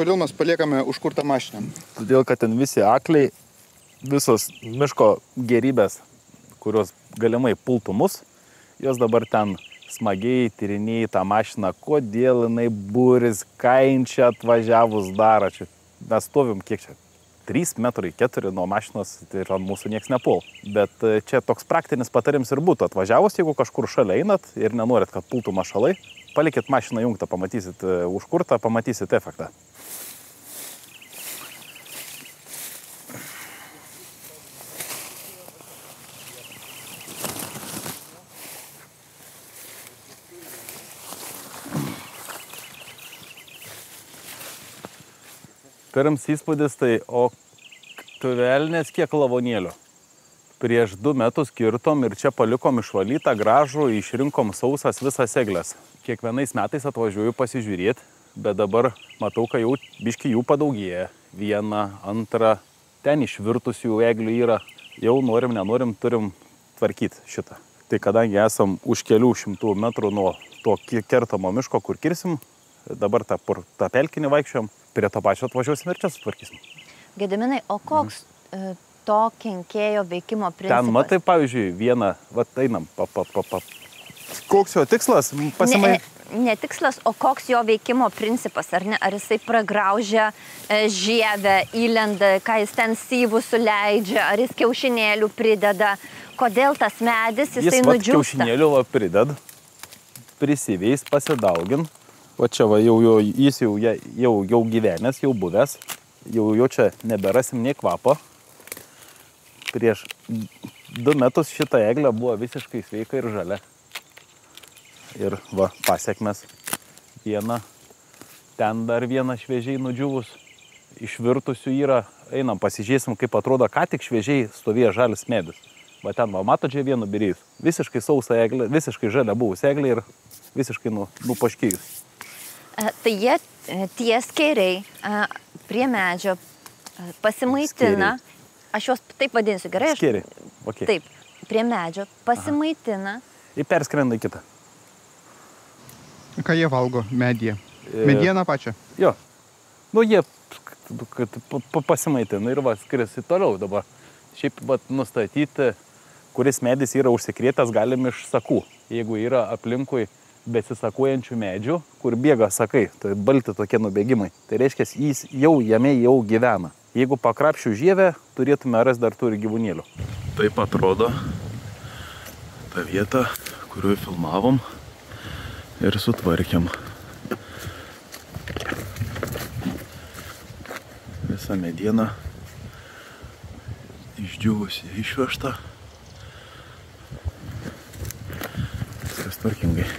Kodėl mes paliekame užkurtą mašiną? Todėl, kad ten visi akliai, visos miško gerybės, kurios galimai pultų mus, jos dabar ten smagiai tyrinėja tą mašiną, kodėl jinai buris, ką jin čia atvažiavus daro. Čia mes stovim, kiek čia? 3 metrai, 4 nuo mašinos, tai yra mūsų nieks nepul. Bet čia toks praktinis patarimas ir būtų. Atvažiavus, jeigu kažkur šalia einat ir nenorit, kad pultų mašalai, palikit mašiną jungtą, pamatysit užkurtą, pamatysit efektą. Pirms įspūdis tai, o tu velnės kiek lavonėlių. Prieš 2 metus kirtom ir čia palikom išvalytą gražų, išrinkom sausas visas eglės. Kiekvienais metais atvažiuoju pasižiūrėti, bet dabar matau, kad jau biški jų padaugėja. 1, 2, ten išvirtusių eglių yra. Jau norim, nenorim, turim tvarkyti šitą. Tai kadangi esam už kelių šimtų metrų nuo to kertamo miško, kur kirsim, dabar tą pelkinį vaikščiom, prie to pačio atvažiuosim ir čia sutvarkysim. Gediminai, o koks to kenkėjo veikimo principas? Ten matai, pavyzdžiui, vieną, einam, Koks jo tikslas? Ne tikslas, o koks jo veikimo principas, ar ne? Ar jisai pragraužia žievę, įlenda, ką jis ten syvų suleidžia, ar jis kiaušinėlių prideda? Kodėl tas medis, jisai nudžiūsta? Jis kiaušinėlių prideda, prisiveis, pasidaugin. O čia va, jis jau gyvenęs, jau buvęs, jau čia neberasim nei kvapo. Prieš 2 metus šita eglė buvo visiškai sveika ir žalia. Ir va, pasiekmes. Ten dar viena šviežiai nudžiūvus, išvirtusių yra. Einam, pasižiūrėsim, kaip atrodo, ką tik šviežiai stovėjo žalis medis. Va ten, va, mato čia vienu birėjus. Visiškai sausa eglė, visiškai žalia buvus eglė ir visiškai nupaškėjus. Tai jie, tie skėriai prie medžio pasimaitina, aš juos taip vadinsiu, gerai? Skėriai, okay. Taip, prie medžio pasimaitina. Ir perskrenda į kitą. Ką jie valgo medyje? Medieną pačią? Jo, jie pasimaitina ir va, skrisi toliau dabar. Šiaip nustatyti, kuris medis yra užsikrėtęs, galim iš sakų. Jeigu yra aplinkui besisakuojančių medžių, kur bėga sakai, tai balti tokie nubėgimai. Tai reiškia, jis jame gyvena. Jeigu pakrapšiu žievę, turėtume ras dar turi gyvūnėlių. Taip atrodo ta vieta, kuriuo filmavom ir sutvarkėm. Visa mediena išdžiūvusi, išvežta. Viskas tvarkingai.